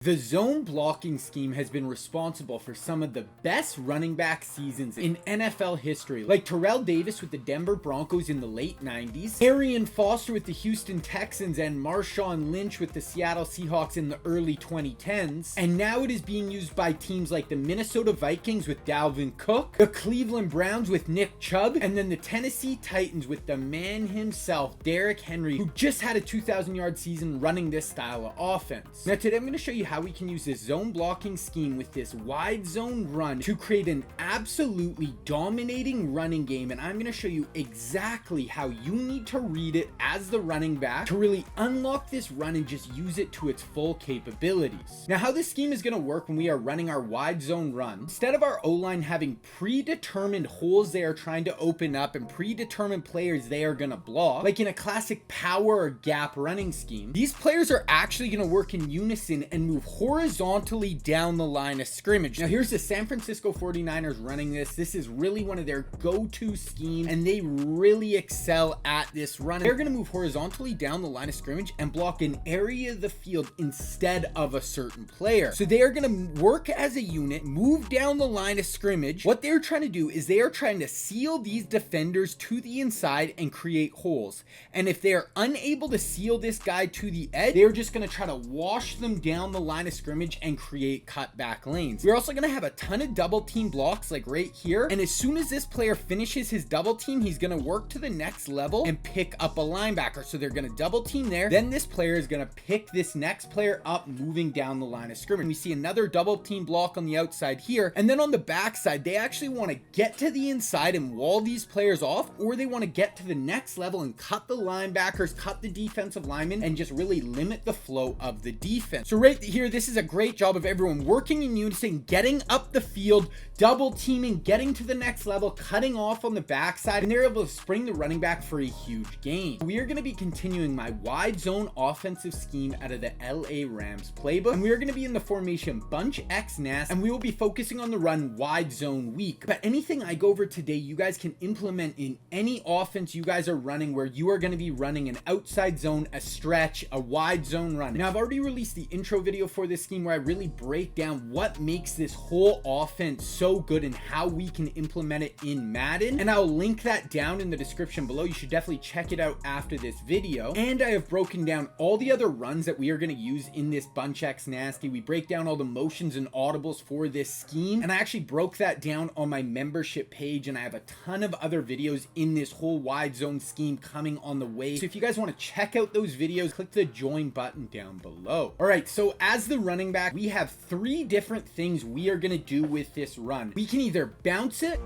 The zone blocking scheme has been responsible for some of the best running back seasons in NFL history, like Terrell Davis with the Denver Broncos in the late 90s, Arian Foster with the Houston Texans, and Marshawn Lynch with the Seattle Seahawks in the early 2010s. And now it is being used by teams like the Minnesota Vikings with Dalvin Cook, the Cleveland Browns with Nick Chubb, and then the Tennessee Titans with the man himself, Derrick Henry, who just had a 2,000-yard season running this style of offense. Now today I'm going to show you how we can use this zone blocking scheme with this wide zone run to create an absolutely dominating running game, and I'm going to show you exactly how you need to read it as the running back to really unlock this run and just use it to its full capabilities. Now how this scheme is going to work when we are running our wide zone run, instead of our O-line having predetermined holes they are trying to open up and predetermined players they are going to block, like in a classic power or gap running scheme, these players are actually going to work in unison and move horizontally down the line of scrimmage. Now here's the San Francisco 49ers running this. This is really one of their go-to schemes, and they really excel at this run. They're going to move horizontally down the line of scrimmage and block an area of the field instead of a certain player. So they are going to work as a unit, move down the line of scrimmage. What they're trying to do is they are trying to seal these defenders to the inside and create holes. And if they're unable to seal this guy to the edge, they're just going to try to wash them down the line of scrimmage and create cutback lanes. We're also going to have a ton of double team blocks like right here, and as soon as this player finishes his double team, he's going to work to the next level and pick up a linebacker. So they're going to double team there, then this player is going to pick this next player up moving down the line of scrimmage. We see another double team block on the outside here, and then on the backside they actually want to get to the inside and wall these players off, or they want to get to the next level and cut the linebackers, cut the defensive linemen, and just really limit the flow of the defense. So right here, this is a great job of everyone working in unison, getting up the field, double teaming, getting to the next level, cutting off on the backside, and they're able to spring the running back for a huge gain. We are going to be continuing my wide zone offensive scheme out of the LA Rams playbook, and we are going to be in the formation bunch X nas, and we will be focusing on the run wide zone weak. But anything I go over today, you guys can implement in any offense you guys are running, where you are going to be running an outside zone, a stretch, a wide zone run. Now I've already released the intro video for this scheme where I really break down what makes this whole offense so good and how we can implement it in Madden, and I'll link that down in the description below. You should definitely check it out after this video. And I have broken down all the other runs that we are going to use in this bunch X nasty. We break down all the motions and audibles for this scheme, and I actually broke that down on my membership page, and I have a ton of other videos in this whole wide zone scheme coming on the way. So if you guys want to check out those videos, click the join button down below. All right, so as the running back, we have three different things we are going to do with this run. We can either bounce it,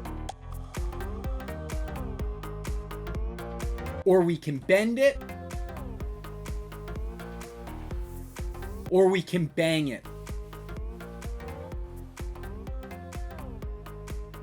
or we can bend it, or we can bang it.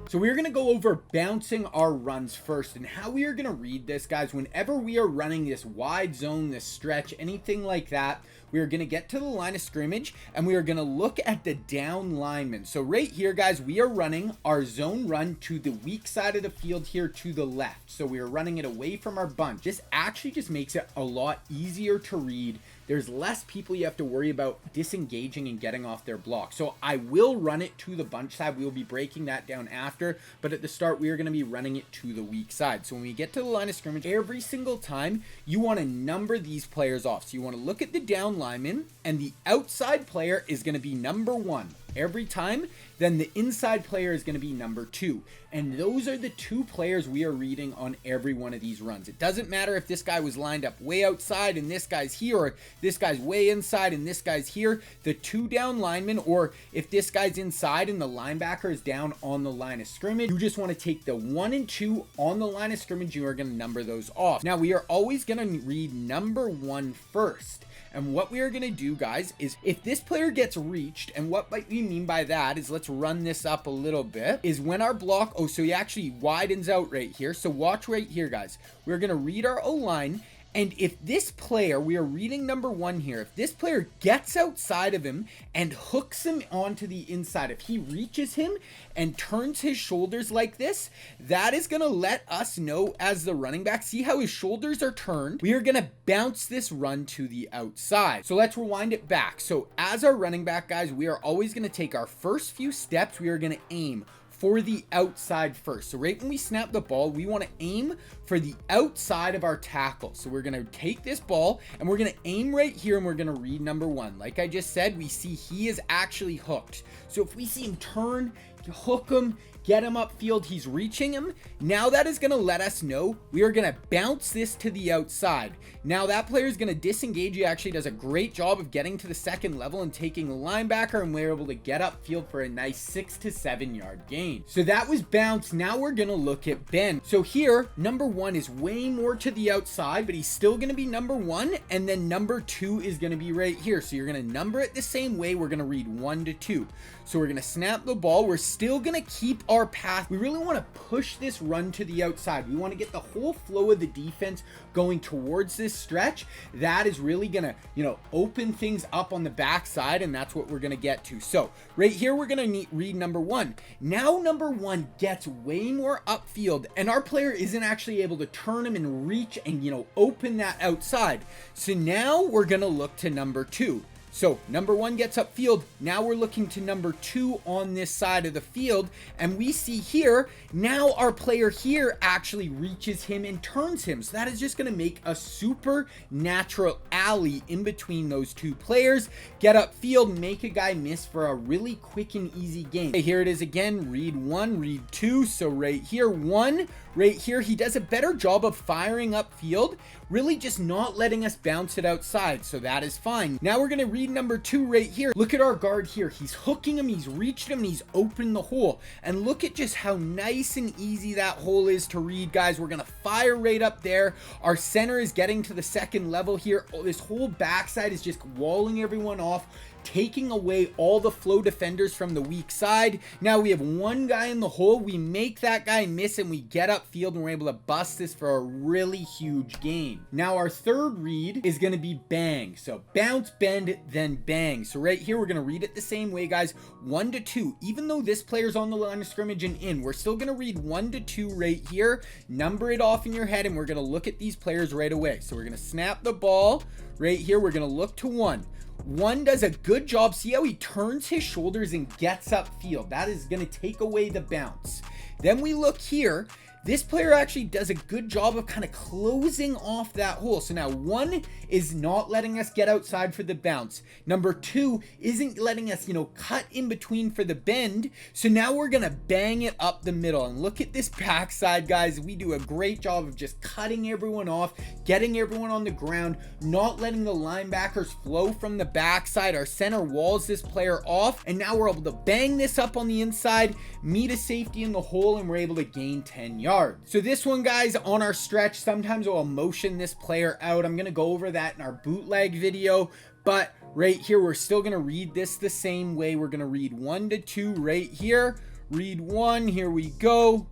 So we're going to go over bouncing our runs first, and how we are going to read this, guys. Whenever we are running this wide zone, this stretch, anything like that, we are going to get to the line of scrimmage and we are going to look at the down lineman. So right here, guys, we are running our zone run to the weak side of the field here to the left. So we are running it away from our bunch. This actually just makes it a lot easier to read. There's less people you have to worry about disengaging and getting off their block. So I will run it to the bunch side. We will be breaking that down after, but at the start, we are going to be running it to the weak side. So when we get to the line of scrimmage, every single time, you want to number these players off. So you want to look at the down lineman, and the outside player is going to be number 1 every time. Then the inside player is going to be number 2. And those are the two players we are reading on every one of these runs. It doesn't matter if this guy was lined up way outside and this guy's here, or this guy's way inside and this guy's here. The two down linemen, or if this guy's inside and the linebacker is down on the line of scrimmage, you just want to take the 1 and 2 on the line of scrimmage. You are going to number those off. Now we are always going to read number 1 first. And what we are going to do, guys, is if this player gets reached, and what we mean by that is, let's run this up a little bit, is when our block, so he actually widens out right here. So watch right here, guys. We're going to read our O-line, And if this player, we are reading number 1 here, if this player gets outside of him and hooks him onto the inside, if he reaches him and turns his shoulders like this, that is going to let us know as the running back, see how his shoulders are turned. We are going to bounce this run to the outside. So let's rewind it back. So as our running back, guys, we are always going to take our first few steps. We are going to aim for the outside first. So right when we snap the ball, we want to aim for the outside of our tackle. So we're going to take this ball and we're going to aim right here, and we're going to read number 1. Like I just said, we see he is actually hooked. So if we see him turn, hook him, get him upfield, he's reaching him. Now that is going to let us know we are going to bounce this to the outside. Now that player is going to disengage. He actually does a great job of getting to the second level and taking the linebacker, and we're able to get upfield for a nice 6 to 7 yard gain. So that was bounce. Now we're going to look at bend. So here, number 1 is way more to the outside, but he's still going to be number 1. And then number 2 is going to be right here. So you're going to number it the same way. We're going to read 1 to 2. So we're going to snap the ball. We're still going to keep our path. We really want to push this run to the outside. We want to get the whole flow of the defense going towards this stretch. That is really going to, open things up on the backside, and that's what we're going to get to. So right here, we're going to read number 1. Now number 1 gets way more upfield, and our player isn't actually able to turn him and reach and, open that outside. So now we're going to look to number 2. So number 1 gets upfield. Now we're looking to number 2 on this side of the field. And we see here, now our player here actually reaches him and turns him. So that is just going to make a super natural alley in between those 2 players. Get upfield, make a guy miss for a really quick and easy game. Okay, here it is again. Read 1, read 2. So right here, 1. Right here, he does a better job of firing upfield, really just not letting us bounce it outside, so that is fine. Now we're going to read number 2 right here. Look at our guard here. He's hooking him, he's reached him, and he's opened the hole. And look at just how nice and easy that hole is to read, guys. We're going to fire right up there. Our center is getting to the second level here. This whole backside is just walling everyone off, taking away all the flow defenders from the weak side. Now we have 1 guy in the hole. We make that guy miss, and we get upfield, and we're able to bust this for a really huge gain. Now our third read is going to be bang. So bounce, bend, then bang. So right here, we're going to read it the same way, guys. 1 to 2. Even though this player's on the line of scrimmage and in, we're still going to read 1 to 2 right here. Number it off in your head, and we're going to look at these players right away. So we're going to snap the ball right here. We're going to look to 1. 1 does a good job. See how he turns his shoulders and gets upfield. That is going to take away the bounce. Then we look here. This player actually does a good job of kind of closing off that hole. So now 1 is not letting us get outside for the bounce. Number 2 isn't letting us, cut in between for the bend. So now we're going to bang it up the middle. And look at this backside, guys. We do a great job of just cutting everyone off, getting everyone on the ground, not letting the linebackers flow from the backside. Our center walls this player off. And now we're able to bang this up on the inside, meet a safety in the hole, and we're able to gain 10 yards. So this one, guys, on our stretch, sometimes we'll motion this player out. I'm going to go over that in our bootleg video, but right here, we're still going to read this the same way. We're going to read 1 to 2 right here. Read 1. Here we go.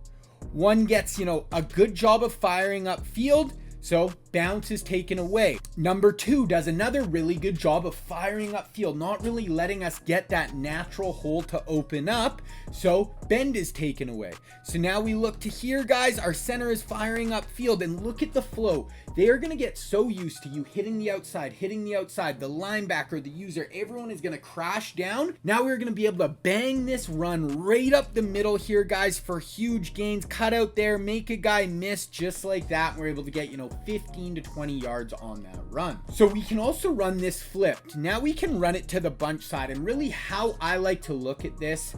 1 gets, a good job of firing upfield. So bounce is taken away. Number 2 does another really good job of firing upfield, not really letting us get that natural hole to open up. So bend is taken away. So now we look to here, guys. Our center is firing upfield, and look at the flow. They are going to get so used to you hitting the outside, the linebacker, the user, everyone is going to crash down. Now we're going to be able to bang this run right up the middle here, guys, for huge gains. Cut out there, make a guy miss just like that. We're able to get, 15 to 20 yards on that run. So we can also run this flipped. Now we can run it to the bunch side, and really how I like to look at this,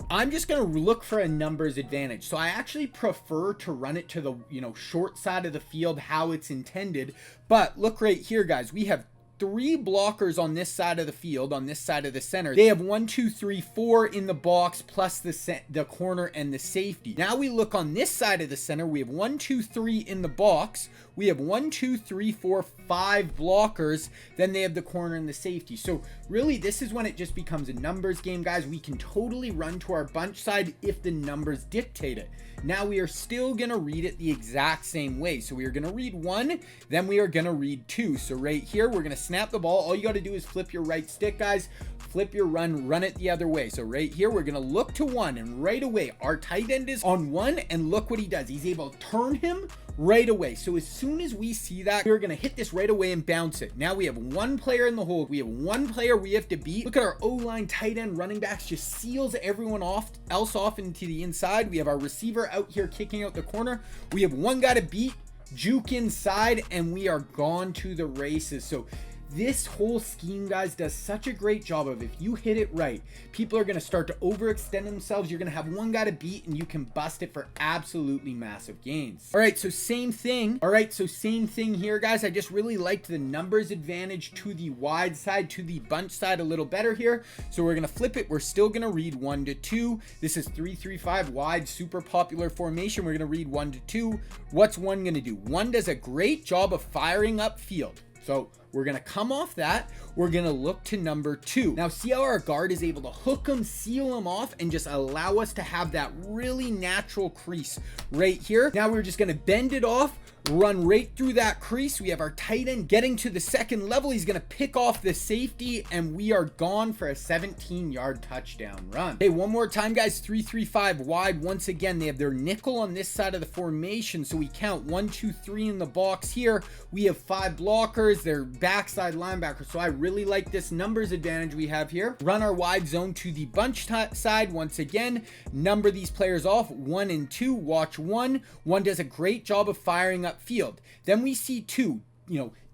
I'm just going to look for a numbers advantage. So I actually prefer to run it to the, short side of the field, how it's intended. But look right here, guys, we have 3 blockers on this side of the field, on this side of the center. They have 1, 2, 3, 4 in the box, plus the corner and the safety. Now we look on this side of the center. We have 1, 2, 3 in the box. we have 1, 2, 3, 4, 5 blockers. Then they have the corner and the safety. So really, this is when it just becomes a numbers game, guys. We can totally run to our bunch side if the numbers dictate it. Now we are still going to read it the exact same way. So we are going to read 1, then we are going to read 2. So right here, we're going to snap the ball. All you got to do is flip your right stick, guys. Flip your run it the other way. So right here, we're going to look to 1, and right away, our tight end is on 1, and look what he does. He's able to turn him right away. So as soon as we see that, we're going to hit this right away and bounce it. Now we have 1 player in the hole. We have 1 player we have to beat. Look at our O-line, tight end, running backs, just seals everyone else off into the inside. We have our receiver out here kicking out the corner. We have 1 guy to beat, juke inside, and we are gone to the races. So this whole scheme, guys, does such a great job of, if you hit it right, people are going to start to overextend themselves. You're going to have 1 guy to beat, and you can bust it for absolutely massive gains. All right, so same thing. Here, guys. I just really liked the numbers advantage to the wide side, to the bunch side a little better here. So we're going to flip it. We're still going to read 1 to 2. This is 3-3-5 wide, super popular formation. We're going to read 1 to 2. What's 1 going to do? 1 does a great job of firing upfield. So we're going to come off that. We're going to look to number 2. Now, see how our guard is able to hook him, seal him off, and just allow us to have that really natural crease right here. Now we're just going to bend it off, run right through that crease. We have our tight end getting to the second level. He's going to pick off the safety, and we are gone for a 17-yard touchdown run. Okay, one more time, guys. 3-3-5 wide. Once again, they have their nickel on this side of the formation. So we count 1, 2, 3 in the box here. We have 5 blockers. They're backside linebackers. So I really like this numbers advantage we have here. Run our wide zone to the bunch side. Once again, number these players off 1 and 2. Watch 1. 1 does a great job of firing upfield. Then we see 2,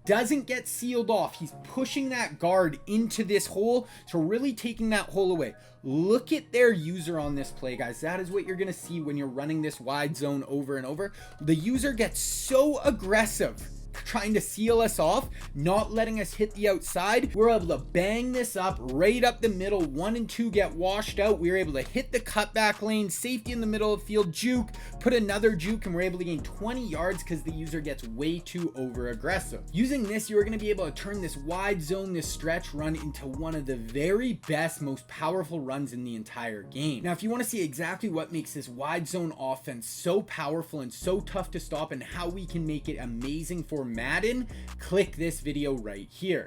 doesn't get sealed off. He's pushing that guard into this hole. So really taking that hole away. Look at their user on this play, guys. That is what you're going to see when you're running this wide zone over and over. The user gets so aggressive trying to seal us off, not letting us hit the outside. We're able to bang this up right up the middle. 1 and 2 get washed out. We were able to hit the cutback lane, safety in the middle of the field, juke, put another juke, and we're able to gain 20 yards because the user gets way too over aggressive. Using this, you're going to be able to turn this wide zone, this stretch run, into one of the very best, most powerful runs in the entire game. Now, if you want to see exactly what makes this wide zone offense so powerful and so tough to stop, and how we can make it amazing for Madden, click this video right here.